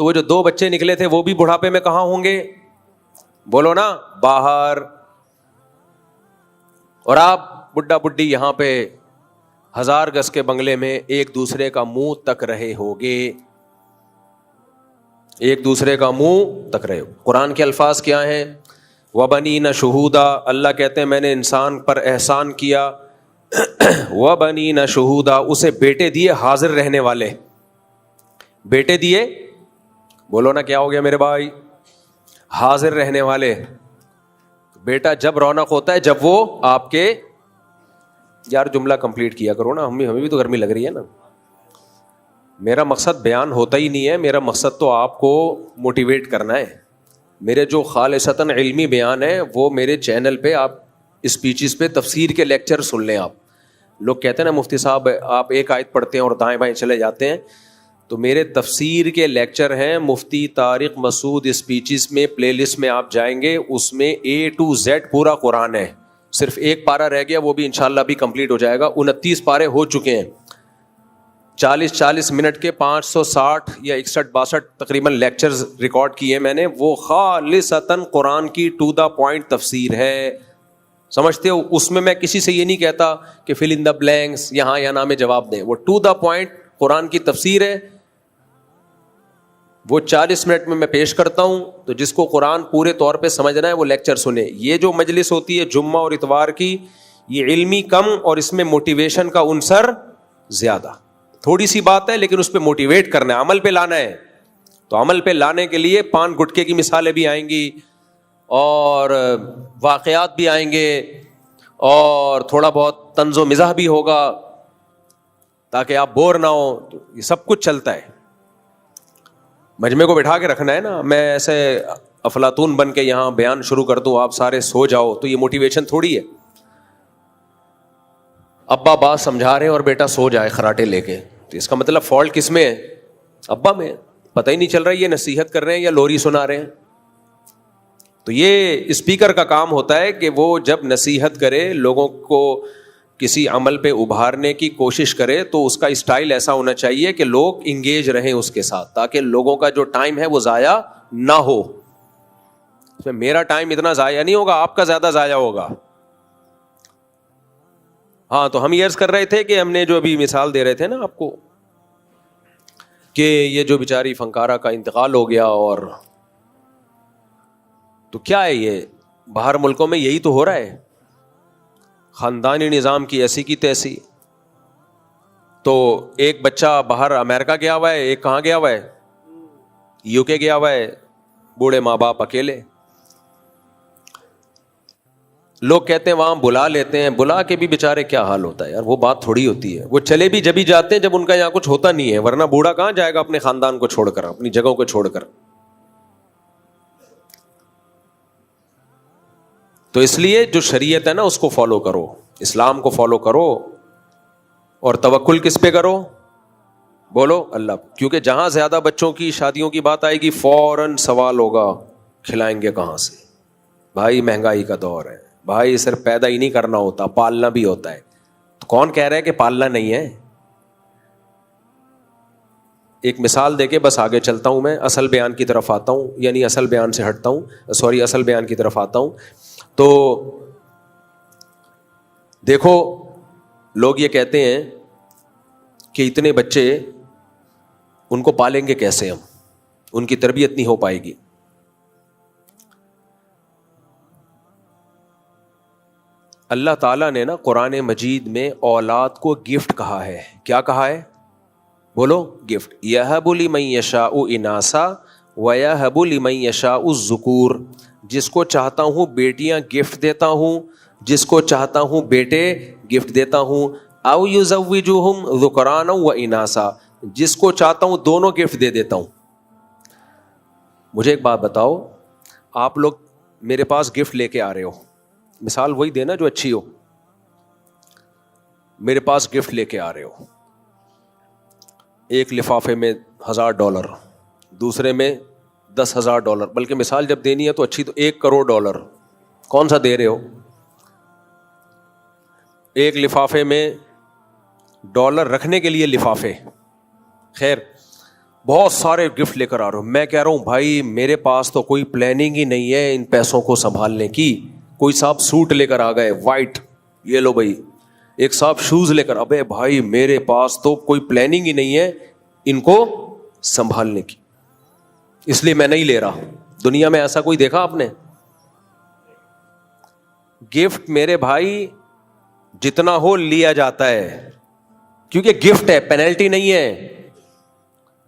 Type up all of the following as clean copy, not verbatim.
تو وہ جو 2 بچے نکلے تھے وہ بھی بڑھاپے میں کہاں ہوں گے؟ بولو نا، باہر. اور آپ بڈھا بڈھی یہاں پہ 1000 گز کے بنگلے میں ایک دوسرے کا منہ تک رہے ہوگے، ایک دوسرے کا منہ تک رہے ہو. قرآن کے الفاظ کیا ہیں؟ وَبَنِينَ شُهُودًا، اللہ کہتے ہیں میں نے انسان پر احسان کیا. وَبَنِينَ شُهُودًا، اسے بیٹے دیے حاضر رہنے والے. بیٹے دیے، بولو نا کیا ہو گیا میرے بھائی؟ حاضر رہنے والے. بیٹا جب رونق ہوتا ہے جب وہ آپ کے، یار جملہ کمپلیٹ کیا کرو نا، ہمیں بھی تو گرمی لگ رہی ہے نا. میرا مقصد بیان ہوتا ہی نہیں ہے، میرا مقصد تو آپ کو موٹیویٹ کرنا ہے. میرے جو خالصتاً علمی بیان ہے وہ میرے چینل پہ آپ اسپیچز پہ تفسیر کے لیکچر سن لیں. آپ لوگ کہتے ہیں نا مفتی صاحب آپ ایک آیت پڑھتے ہیں اور دائیں بائیں چلے جاتے ہیں، تو میرے تفسیر کے لیکچر ہیں مفتی طارق مسعود اسپیچز میں، پلے لسٹ میں آپ جائیں گے، اس میں A to Z پورا قرآن ہے. صرف ایک پارہ رہ گیا، وہ بھی انشاءاللہ بھی کمپلیٹ ہو جائے گا. 29 پارے ہو چکے ہیں. 40 منٹ کے 560 یا 61-62 تقریباً لیکچرز ریکارڈ کیے میں نے. وہ خالصتاً قرآن کی ٹو دا پوائنٹ تفسیر ہے. سمجھتے ہو؟ اس میں کسی سے یہ نہیں کہتا کہ فل ان دا بلینکس یہاں یا نہ میں جواب دیں. وہ ٹو دا پوائنٹ قرآن کی تفسیر ہے. وہ 40 منٹ میں پیش کرتا ہوں. تو جس کو قرآن پورے طور پہ سمجھنا ہے وہ لیکچر سنے. یہ جو مجلس ہوتی ہے جمعہ اور اتوار کی، یہ علمی کم اور اس میں موٹیویشن کا عنصر زیادہ. تھوڑی سی بات ہے لیکن اس پہ موٹیویٹ کرنا ہے، عمل پہ لانا ہے. تو عمل پہ لانے کے لیے پان گٹکے کی مثالیں بھی آئیں گی اور واقعات بھی آئیں گے اور تھوڑا بہت طنز و مزاح بھی ہوگا تاکہ آپ بور نہ ہو. تو یہ سب کچھ چلتا ہے. مجمع کو بٹھا کے رکھنا ہے نا. میں ایسے افلاطون بن کے یہاں بیان شروع کر دوں آپ سارے سو جاؤ تو یہ موٹیویشن تھوڑی ہے. ابا بات سمجھا رہے ہیں اور بیٹا سو جائے خراٹے لے کے، تو اس کا مطلب فالٹ کس میں ہے؟ ابا میں. پتہ ہی نہیں چل رہا یہ نصیحت کر رہے ہیں یا لوری سنا رہے ہیں. تو یہ اسپیکر کا کام ہوتا ہے کہ وہ جب نصیحت کرے، لوگوں کو کسی عمل پہ ابھارنے کی کوشش کرے، تو اس کا اسٹائل ایسا ہونا چاہیے کہ لوگ انگیج رہیں اس کے ساتھ، تاکہ لوگوں کا جو ٹائم ہے وہ ضائع نہ ہو. اس میں میرا ٹائم اتنا ضائع نہیں ہوگا، آپ کا زیادہ ضائع ہوگا. ہاں تو ہم یہ عرض کر رہے تھے کہ ہم نے جو ابھی مثال دے رہے تھے نا آپ کو کہ یہ جو بیچاری فنکارہ کا انتقال ہو گیا، اور تو کیا ہے یہ باہر ملکوں میں یہی تو ہو رہا ہے، خاندانی نظام کی ایسی کی تیسی. تو ایک بچہ باہر امریکہ گیا ہوا ہے، ایک کہاں گیا ہوا ہے؟ UK گیا ہوا ہے. بوڑھے ماں باپ اکیلے. لوگ کہتے ہیں وہاں بلا لیتے ہیں، بلا کے بھی بیچارے کیا حال ہوتا ہے یار، وہ بات تھوڑی ہوتی ہے. وہ چلے بھی جبھی جاتے ہیں جب ان کا یہاں کچھ ہوتا نہیں ہے، ورنہ بوڑھا کہاں جائے گا اپنے خاندان کو چھوڑ کر، اپنی جگہوں کو چھوڑ کر. تو اس لیے جو شریعت ہے نا اس کو فالو کرو، اسلام کو فالو کرو، اور توکل کس پہ کرو؟ بولو اللہ. کیونکہ جہاں زیادہ بچوں کی شادیوں کی بات آئے گی فوراً سوال ہوگا کھلائیں گے کہاں سے؟ بھائی مہنگائی کا دور ہے بھائی، صرف پیدا ہی نہیں کرنا ہوتا، پالنا بھی ہوتا ہے. تو کون کہہ رہا ہے کہ پالنا نہیں ہے؟ ایک مثال دے کے بس آگے چلتا ہوں. میں اصل بیان کی طرف آتا ہوں، یعنی اصل بیان سے ہٹتا ہوں، اصل بیان کی طرف آتا ہوں. تو دیکھو لوگ یہ کہتے ہیں کہ اتنے بچے ان کو پالیں گے کیسے، ہم ان کی تربیت نہیں ہو پائے گی. اللہ تعالیٰ نے نا قرآن مجید میں اولاد کو گفٹ کہا ہے. کیا کہا ہے؟ بولو گفٹ. یَهَبُ لِمَن یَشَاءُ إِنَاثًا وَیَهَبُ لِمَن یَشَاءُ الذُّکُورَ. جس کو چاہتا ہوں بیٹیاں گفٹ دیتا ہوں، جس کو چاہتا ہوں بیٹے گفٹ دیتا ہوں. أَوْ يُزَوِّجُهُمْ ذُكْرَانًا وَإِنَاثًا. جس کو چاہتا ہوں دونوں گفٹ دے دیتا ہوں. مجھے ایک بات بتاؤ، آپ لوگ میرے پاس گفٹ لے کے آ رہے ہو، مثال وہی دینا جو اچھی ہو. میرے پاس گفٹ لے کے آ رہے ہو، ایک لفافے میں $1000، دوسرے میں $10,000، بلکہ مثال جب دینی ہے تو اچھی تو $1,000,000. کون سا دے رہے ہو؟ ایک لفافے میں ڈالر رکھنے کے لیے لفافے، خیر، بہت سارے گفٹ لے کر آ رہے ہو. میں کہہ رہا ہوں بھائی میرے پاس تو کوئی پلاننگ ہی نہیں ہے ان پیسوں کو سنبھالنے کی. کوئی صاحب سوٹ لے کر آ گئے وائٹ, یہ لو بھائی. ایک صاحب شوز لے کر, ابے بھائی میرے پاس تو کوئی پلاننگ ہی نہیں ہے ان کو سنبھالنے کی, اس لیے میں نہیں لے رہا. دنیا میں ایسا کوئی دیکھا آپ نے؟ گفٹ میرے بھائی جتنا ہو لیا جاتا ہے, کیونکہ گفٹ ہے, پینلٹی نہیں ہے.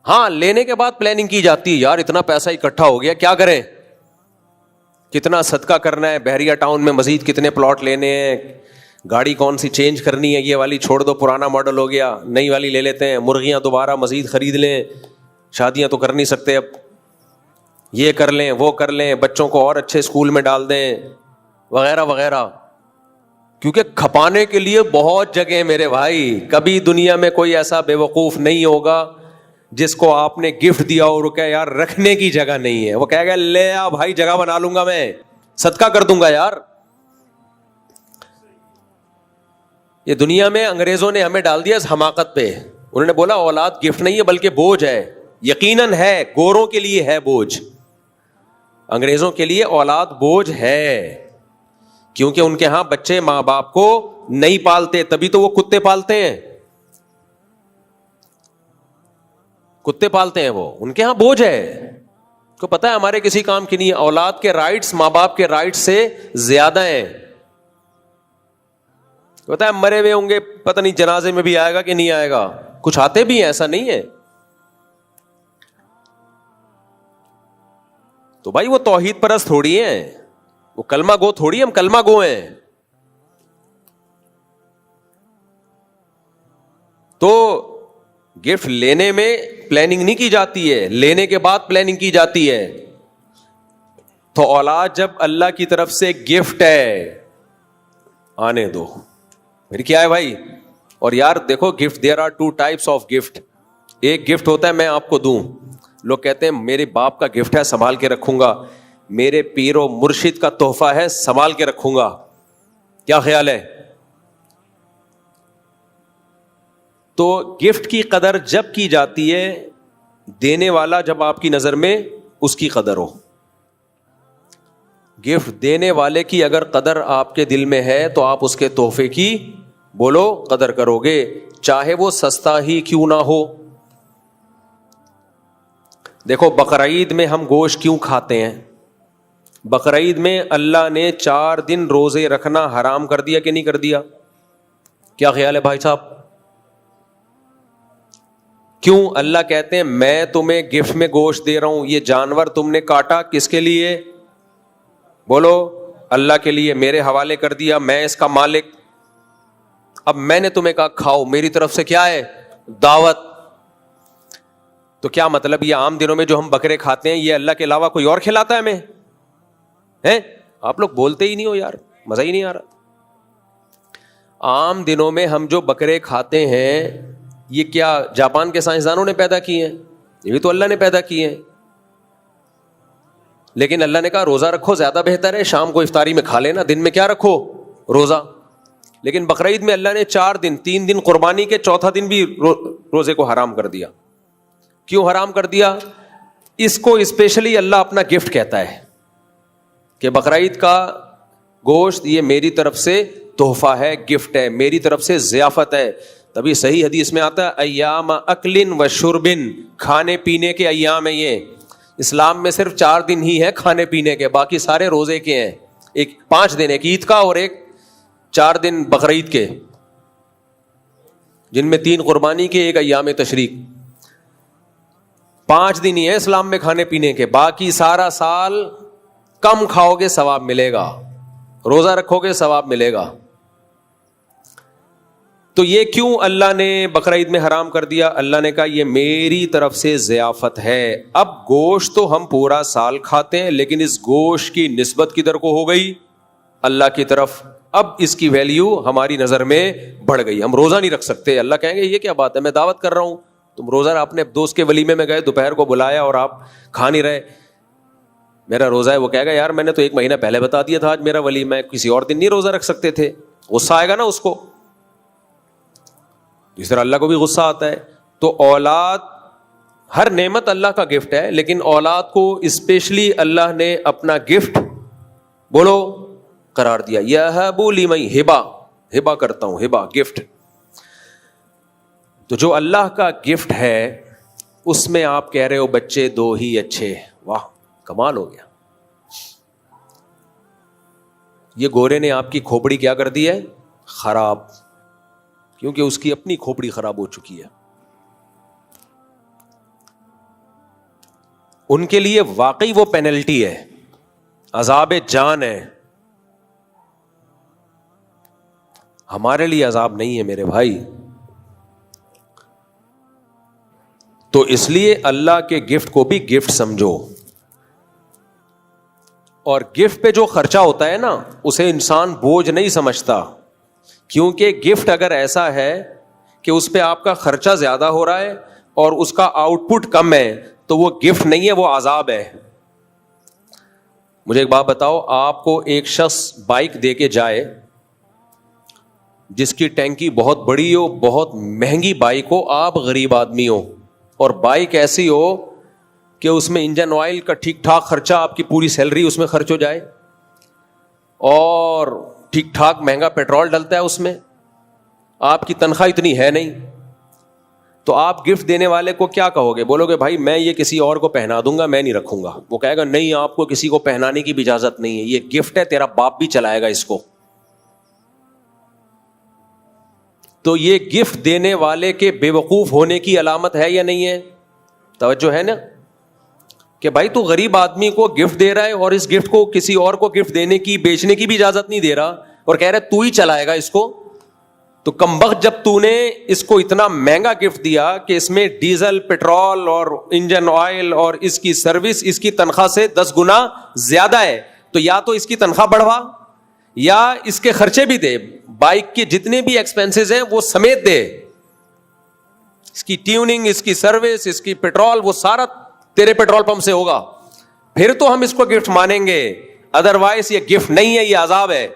ہاں لینے کے بعد پلاننگ کی جاتی ہے, یار اتنا پیسہ اکٹھا ہو گیا کیا کریں, کتنا صدقہ کرنا ہے, بحریہ ٹاؤن میں مزید کتنے پلاٹ لینے ہیں, گاڑی کون سی چینج کرنی ہے, یہ والی چھوڑ دو پرانا ماڈل ہو گیا نئی والی لے لیتے ہیں, مرغیاں دوبارہ مزید خرید لیں, شادیاں تو کر نہیں سکتے اب, یہ کر لیں وہ کر لیں, بچوں کو اور اچھے اسکول میں ڈال دیں وغیرہ وغیرہ. کیونکہ کھپانے کے لیے بہت جگہ ہے میرے بھائی. کبھی دنیا میں کوئی ایسا بے وقوف نہیں ہوگا جس کو آپ نے گفٹ دیا اور کہ یار رکھنے کی جگہ نہیں ہے, وہ کہے گا لے آ بھائی جگہ بنا لوں گا, میں صدقہ کر دوں گا یار. یہ دنیا میں انگریزوں نے ہمیں ڈال دیا حماقت پہ. انہوں نے بولا اولاد گفٹ نہیں ہے بلکہ بوجھ ہے. یقیناً ہے, گوروں کے لیے ہے بوجھ, انگریزوں کے لیے اولاد بوجھ ہے, کیونکہ ان کے ہاں بچے ماں باپ کو نہیں پالتے, تبھی تو وہ کتے پالتے ہیں, کتے پالتے ہیں وہ, ان کے ہاں بوجھ ہے. کو پتا ہے ہمارے کسی کام کی نہیں ہے. اولاد کے رائٹس ماں باپ کے رائٹس سے زیادہ ہیں. پتا ہے مرے ہوئے ہوں گے, پتہ نہیں جنازے میں بھی آئے گا کہ نہیں آئے گا, کچھ آتے بھی ہیں, ایسا نہیں ہے. تو بھائی وہ توحید پرست تھوڑی ہیں, وہ کلمہ گو تھوڑی, ہم کلمہ گو ہیں. تو گفٹ لینے میں پلاننگ نہیں کی جاتی ہے, لینے کے بعد پلاننگ کی جاتی ہے. تو اولاد جب اللہ کی طرف سے گفٹ ہے, آنے دو. پھر کیا ہے بھائی؟ اور یار دیکھو gift, there are 2 types of gift. ایک گفٹ ہوتا ہے میں آپ کو دوں, لوگ کہتے ہیں میرے باپ کا گفٹ ہے سنبھال کے رکھوں گا, میرے پیر و مرشد کا تحفہ ہے سنبھال کے رکھوں گا. کیا خیال ہے؟ تو گفٹ کی قدر جب کی جاتی ہے دینے والا جب آپ کی نظر میں اس کی قدر ہو. گفٹ دینے والے کی اگر قدر آپ کے دل میں ہے تو آپ اس کے تحفے کی بولو قدر کرو گے, چاہے وہ سستا ہی کیوں نہ ہو. دیکھو بقرعید میں ہم گوشت کیوں کھاتے ہیں؟ بقرعید میں اللہ نے 4 دن روزے رکھنا حرام کر دیا کہ نہیں کر دیا؟ کیا خیال ہے بھائی صاحب؟ کیوں اللہ کہتے ہیں میں تمہیں گفٹ میں گوشت دے رہا ہوں, یہ جانور تم نے کاٹا کس کے لیے؟ بولو اللہ کے لیے, میرے حوالے کر دیا, میں اس کا مالک. اب میں نے تمہیں کہا کھاؤ, میری طرف سے کیا ہے؟ دعوت. تو کیا مطلب یہ عام دنوں میں جو ہم بکرے کھاتے ہیں یہ اللہ کے علاوہ کوئی اور کھلاتا ہے ہمیں؟ ہیں آپ لوگ بولتے ہی نہیں ہو یار, مزہ ہی نہیں آ رہا. عام دنوں میں ہم جو بکرے کھاتے ہیں یہ کیا جاپان کے سائنسدانوں نے پیدا کیے ہیں؟ یہ بھی تو اللہ نے پیدا کیے ہیں. لیکن اللہ نے کہا روزہ رکھو زیادہ بہتر ہے, شام کو افطاری میں کھا لینا, دن میں کیا رکھو روزہ. لیکن بقرعید میں اللہ نے 4 دن 3 دن قربانی کے, چوتھا دن بھی روزے کو حرام کر دیا. کیوں حرام کر دیا؟ اس کو اسپیشلی اللہ اپنا گفٹ کہتا ہے کہ بقرعید کا گوشت یہ میری طرف سے تحفہ ہے, گفٹ ہے, میری طرف سے ضیافت ہے. تبھی صحیح حدیث میں آتا ہے ایام اکل و شربن, کھانے پینے کے ایام ہیں یہ. اسلام میں صرف 4 دن ہی ہے کھانے پینے کے, باقی سارے روزے کے ہیں. ایک 5 دن, ایک عید کا اور ایک 4 دن بقرعید کے, جن میں 3 قربانی کے, ایک ایام تشریق. 5 دن ہی ہے اسلام میں کھانے پینے کے, باقی سارا سال کم کھاؤ گے ثواب ملے گا, روزہ رکھو گے ثواب ملے گا. تو یہ کیوں اللہ نے بقرعید میں حرام کر دیا؟ اللہ نے کہا یہ میری طرف سے ضیافت ہے. اب گوشت تو ہم پورا سال کھاتے ہیں, لیکن اس گوشت کی نسبت کدھر کو ہو گئی؟ اللہ کی طرف. اب اس کی ویلیو ہماری نظر میں بڑھ گئی. ہم روزہ نہیں رکھ سکتے. اللہ کہیں گے یہ کیا بات ہے, میں دعوت کر رہا ہوں, تم روزہ, اپنے دوست کے ولیمے میں گئے, دوپہر کو بلایا اور آپ کھا نہیں رہے, میرا روزہ ہے. وہ کہے گا یار میں نے تو 1 مہینہ پہلے بتا دیا تھا آج میرا ولیمہ ہے, کسی اور دن نہیں روزہ رکھ سکتے تھے. غصہ آئے گا نا اس کو. اس طرح اللہ کو بھی غصہ آتا ہے. تو اولاد ہر نعمت اللہ کا گفٹ ہے, لیکن اولاد کو اسپیشلی اللہ نے اپنا گفٹ بولو قرار دیا. یہب لمن, ہبا کرتا ہوں, ہبا گفٹ. تو جو اللہ کا گفٹ ہے اس میں آپ کہہ رہے ہو بچے دو ہی اچھے, واہ کمال ہو گیا. یہ گورے نے آپ کی کھوپڑی کیا کر دی ہے, خراب, کیونکہ اس کی اپنی کھوپڑی خراب ہو چکی ہے. ان کے لیے واقعی وہ پینلٹی ہے, عذاب جان ہے. ہمارے لیے عذاب نہیں ہے میرے بھائی. تو اس لیے اللہ کے گفٹ کو بھی گفٹ سمجھو, اور گفٹ پہ جو خرچہ ہوتا ہے نا اسے انسان بوجھ نہیں سمجھتا, کیونکہ گفٹ اگر ایسا ہے کہ اس پہ آپ کا خرچہ زیادہ ہو رہا ہے اور اس کا آؤٹ پٹ کم ہے تو وہ گفٹ نہیں ہے, وہ عذاب ہے. مجھے ایک بات بتاؤ, آپ کو ایک شخص بائک دے کے جائے جس کی ٹینکی بہت بڑی ہو, بہت مہنگی بائک ہو, آپ غریب آدمی ہو, اور بائک ایسی ہو کہ اس میں انجن آئل کا ٹھیک ٹھاک خرچہ, آپ کی پوری سیلری اس میں خرچ ہو جائے, اور ٹھیک ٹھاک مہنگا پیٹرول ڈلتا ہے اس میں, آپ کی تنخواہ اتنی ہے نہیں, تو آپ گفٹ دینے والے کو کیا کہو گے؟ بولو گے بھائی میں یہ کسی اور کو پہنا دوں گا, میں نہیں رکھوں گا. وہ کہے گا نہیں, آپ کو کسی کو پہنانے کی بھی اجازت نہیں ہے, یہ گفٹ ہے, تیرا باپ بھی چلائے گا اس کو. تو یہ گفٹ دینے والے کے بے وقوف ہونے کی علامت ہے یا نہیں ہے؟ توجہ ہے نا, کہ بھائی تو غریب آدمی کو گفٹ دے رہا ہے اور اس گفٹ کو کسی اور کو گفٹ دینے کی, بیچنے کی بھی اجازت نہیں دے رہا, اور کہہ رہا ہے تو ہی چلائے گا اس کو. تو کمبخت جب تو نے اس کو اتنا مہنگا گفٹ دیا کہ اس میں ڈیزل, پیٹرول اور انجن آئل اور اس کی سروس اس کی تنخواہ سے 10 گنا زیادہ ہے, تو یا تو اس کی تنخواہ بڑھوا یا اس کے خرچے بھی دے, بائک کے جتنے بھی ایکسپینسز ہیں وہ سمیت دے, اس کی ٹیوننگ, اس کی سروس, اس کی پیٹرول, وہ سارا تیرے پیٹرول پمپ سے ہوگا, پھر تو ہم اس کو گفٹ مانیں گے, ادروائز یہ گفٹ نہیں ہے, یہ عذاب ہے.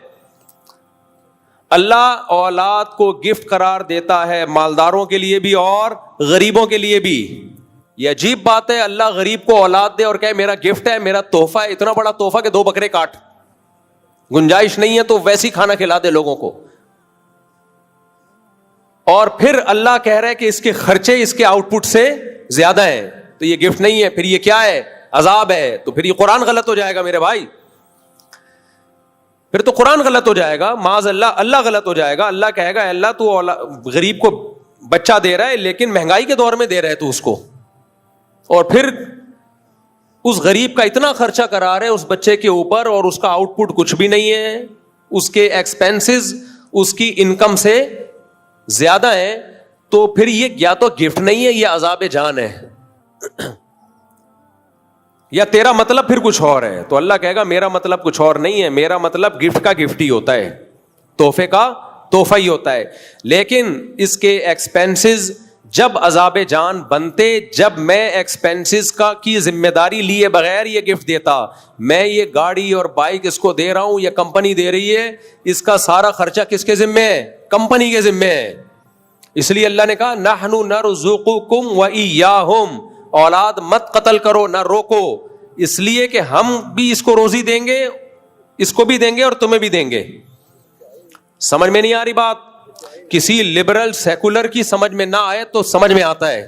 اللہ اولاد کو گفٹ قرار دیتا ہے, مالداروں کے لیے بھی اور غریبوں کے لیے بھی. یہ عجیب بات ہے, اللہ غریب کو اولاد دے اور کہے میرا گفٹ ہے, میرا تحفہ ہے, اتنا بڑا تحفہ کہ 2 بکرے کاٹ, گنجائش نہیں ہے تو ویسی کھانا کھلا دے لوگوں کو. اور پھر اللہ کہہ رہا ہے کہ اس کے خرچے اس کے آؤٹ پٹ سے زیادہ ہیں, تو یہ گفٹ نہیں ہے, پھر یہ کیا ہے؟ عذاب ہے. تو پھر یہ قرآن غلط ہو جائے گا میرے بھائی, پھر تو قرآن غلط ہو جائے گا, معاذ اللہ, اللہ غلط ہو جائے گا. اللہ کہے گا اللہ تو غریب کو بچہ دے رہا ہے لیکن مہنگائی کے دور میں دے رہا ہے تو اس کو, اور پھر اس غریب کا اتنا خرچہ کرا رہے اس بچے کے اوپر اور اس کا آؤٹ پٹ کچھ بھی نہیں ہے, اس کے ایکسپینسز اس کی انکم سے زیادہ ہیں, تو پھر یہ یا تو گفٹ نہیں ہے, یہ عذاب جان ہے, یا تیرا مطلب پھر کچھ اور ہے. تو اللہ کہے گا میرا مطلب کچھ اور نہیں ہے, میرا مطلب گفٹ کا گفٹ ہی ہوتا ہے, تحفے کا تحفہ ہی ہوتا ہے. لیکن اس کے ایکسپینسز جب عذاب جان بنتے, جب میں ایکسپینسز کی ذمہ داری لیے بغیر یہ گفٹ دیتا, میں یہ گاڑی اور بائک اس کو دے رہا ہوں, یہ کمپنی دے رہی ہے, اس کا سارا خرچہ کس کے ذمہ ہے؟ کمپنی کے ذمہ ہے. اس لیے اللہ نے کہا نحن نرزقکم وإیاہم, اولاد مت قتل کرو, نہ روکو, اس لیے کہ ہم بھی اس کو روزی دیں گے, اس کو بھی دیں گے اور تمہیں بھی دیں گے. سمجھ میں نہیں آ رہی بات؟ کسی لبرل سیکولر کی سمجھ میں نہ آئے تو سمجھ میں آتا ہے,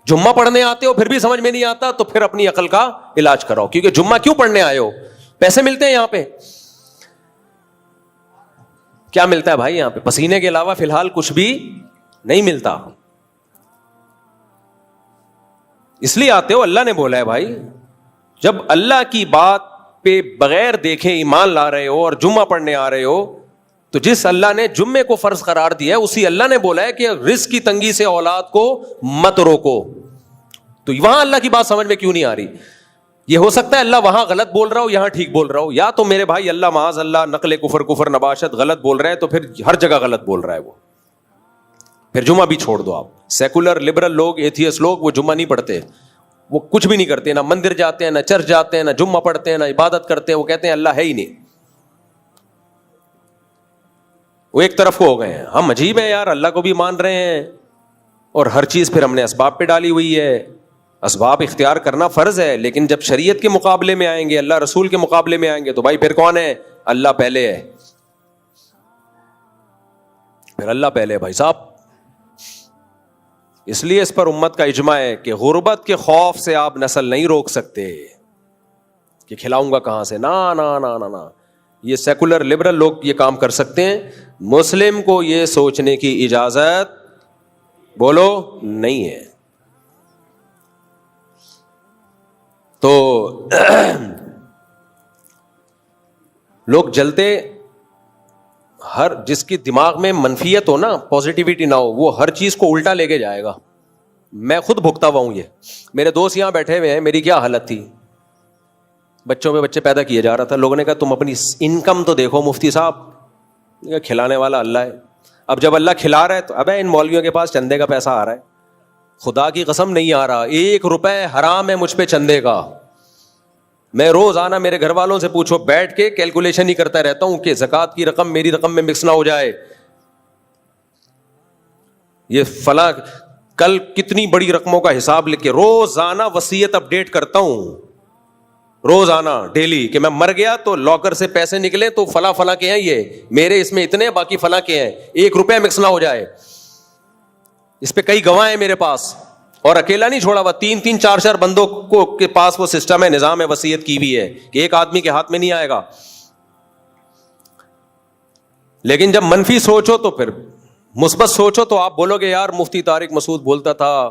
جمعہ پڑھنے آتے ہو پھر بھی سمجھ میں نہیں آتا تو پھر اپنی عقل کا علاج کراؤ, کیونکہ جمعہ کیوں پڑھنے آئے ہو؟ پیسے ملتے ہیں یہاں پہ, کیا ملتا ہے بھائی یہاں پہ؟ پسینے کے علاوہ فی الحال کچھ بھی نہیں ملتا. اس لیے آتے ہو, اللہ نے بولا ہے بھائی, جب اللہ کی بات پہ بغیر دیکھے ایمان لا رہے ہو اور جمعہ پڑھنے آ رہے ہو, تو جس اللہ نے جمعے کو فرض قرار دیا ہے اسی اللہ نے بولا ہے کہ رزق کی تنگی سے اولاد کو مت روکو. تو وہاں اللہ کی بات سمجھ میں کیوں نہیں آ رہی؟ یہ ہو سکتا ہے اللہ وہاں غلط بول رہا ہو, یہاں ٹھیک بول رہا ہو, یا تو میرے بھائی اللہ معاذ اللہ نقل کفر نباشت غلط بول رہا ہے, تو پھر ہر جگہ غلط بول رہا ہے وہ, پھر جمعہ بھی چھوڑ دو آپ. سیکولر لبرل لوگ, ایتھیس لوگ, وہ جمعہ نہیں پڑھتے, وہ کچھ بھی نہیں کرتے, نہ مندر جاتے ہیں, نہ چرچ جاتے ہیں, نہ جمعہ پڑھتے ہیں, نہ عبادت کرتے ہیں, وہ کہتے ہیں اللہ ہے ہی نہیں. وہ ایک طرف کو ہو گئے ہیں. ہم عجیب ہے یار, اللہ کو بھی مان رہے ہیں اور ہر چیز پھر ہم نے اسباب پہ ڈالی ہوئی ہے, اسباب اختیار کرنا فرض ہے, لیکن جب شریعت کے مقابلے میں آئیں گے, اللہ رسول کے مقابلے میں آئیں گے, تو بھائی پھر کون ہے؟ اللہ پہلے ہے, پھر اللہ پہلے ہے بھائی صاحب. اس لیے اس پر امت کا اجماع ہے کہ غربت کے خوف سے آپ نسل نہیں روک سکتے کہ کھلاؤں گا کہاں سے. نا نا نا نا نا, یہ سیکولر لبرل لوگ یہ کام کر سکتے ہیں, مسلم کو یہ سوچنے کی اجازت بولو نہیں ہے. تو لوگ جلتے, ہر جس کی دماغ میں منفیت ہو نا, پازیٹیوٹی نہ ہو, وہ ہر چیز کو الٹا لے کے جائے گا. میں خود بھگتا ہوا ہوں یہ. میرے دوست یہاں بیٹھے ہوئے ہیں, میری کیا حالت تھی, بچوں میں بچے پیدا کیے جا رہا تھا. لوگوں نے کہا تم اپنی انکم تو دیکھو مفتی صاحب, کھلانے والا اللہ ہے. اب جب اللہ کھلا رہا ہے تو ابے ان مولویوں کے پاس چندے کا پیسہ آ رہا ہے. خدا کی قسم نہیں آ رہا, 1 روپے حرام ہے مجھ پہ چندے کا. میں روزانہ میرے گھر والوں سے پوچھو, بیٹھ کے کیلکولیشن ہی کرتا رہتا ہوں کہ زکوٰۃ کی رقم میری رقم میں مکس نہ ہو جائے. یہ فلاں کل کتنی بڑی رقموں کا حساب لکھ کے روزانہ وصیت اپڈیٹ کرتا ہوں, روزانہ ڈیلی, کہ میں مر گیا تو لاکر سے پیسے نکلے تو فلاں فلاں کے ہیں, یہ میرے اس میں اتنے, باقی فلاں کے ہیں, 1 روپے مکس نہ ہو جائے. اس پہ کئی گواہ ہیں میرے پاس, اور اکیلا نہیں چھوڑا ہوا, 3 4 بندوں کو کے پاس وہ سسٹم ہے, نظام ہے, وصیت کی ہوئی ہے کہ ایک آدمی کے ہاتھ میں نہیں آئے گا. لیکن جب منفی سوچو تو پھر مثبت سوچو تو آپ بولو گے یار مفتی طارق مسعود بولتا تھا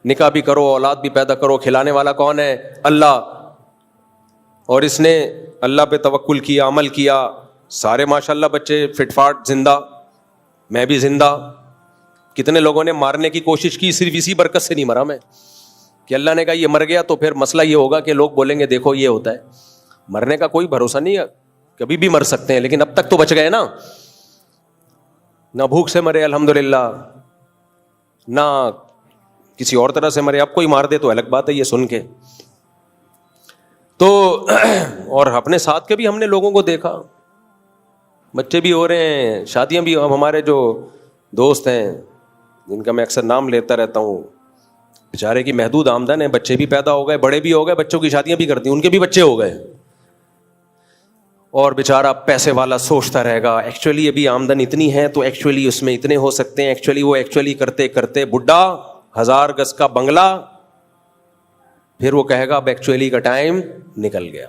نکاح بھی کرو, اولاد بھی پیدا کرو, کھلانے والا کون ہے؟ اللہ. اور اس نے اللہ پہ توکل کیا, عمل کیا, سارے ماشاءاللہ بچے فٹ فاٹ زندہ, میں بھی زندہ. کتنے لوگوں نے مارنے کی کوشش کی, صرف اسی برکت سے نہیں مرا میں, کہ اللہ نے کہا یہ مر گیا تو پھر مسئلہ یہ ہوگا کہ لوگ بولیں گے دیکھو یہ ہوتا ہے. مرنے کا کوئی بھروسہ نہیں ہے, کبھی بھی مر سکتے ہیں, لیکن اب تک تو بچ گئے نا. نہ بھوک سے مرے الحمدللہ, نہ کسی اور طرح سے مرے. اب کوئی مار دے تو الگ بات ہے یہ سن کے. تو اور اپنے ساتھ کے بھی ہم نے لوگوں کو دیکھا, بچے بھی ہو رہے ہیں, شادیاں بھی. اب ہمارے جو دوست ہیں جن کا میں اکثر نام لیتا رہتا ہوں, بیچارے کی محدود آمدن ہے, بچے بھی پیدا ہو گئے, بڑے بھی ہو گئے, بچوں کی شادیاں بھی کرتی ہیں, ان کے بھی بچے ہو گئے, اور بیچارہ پیسے والا سوچتا رہے گا ایکچولی ابھی آمدن اتنی ہے تو ایکچولی اس میں اتنے ہو سکتے ہیں, ایکچولی وہ ایکچولی کرتے کرتے بڈھا 1000 گز کا بنگلہ, پھر وہ کہے گا اب ایکچولی کا ٹائم نکل گیا.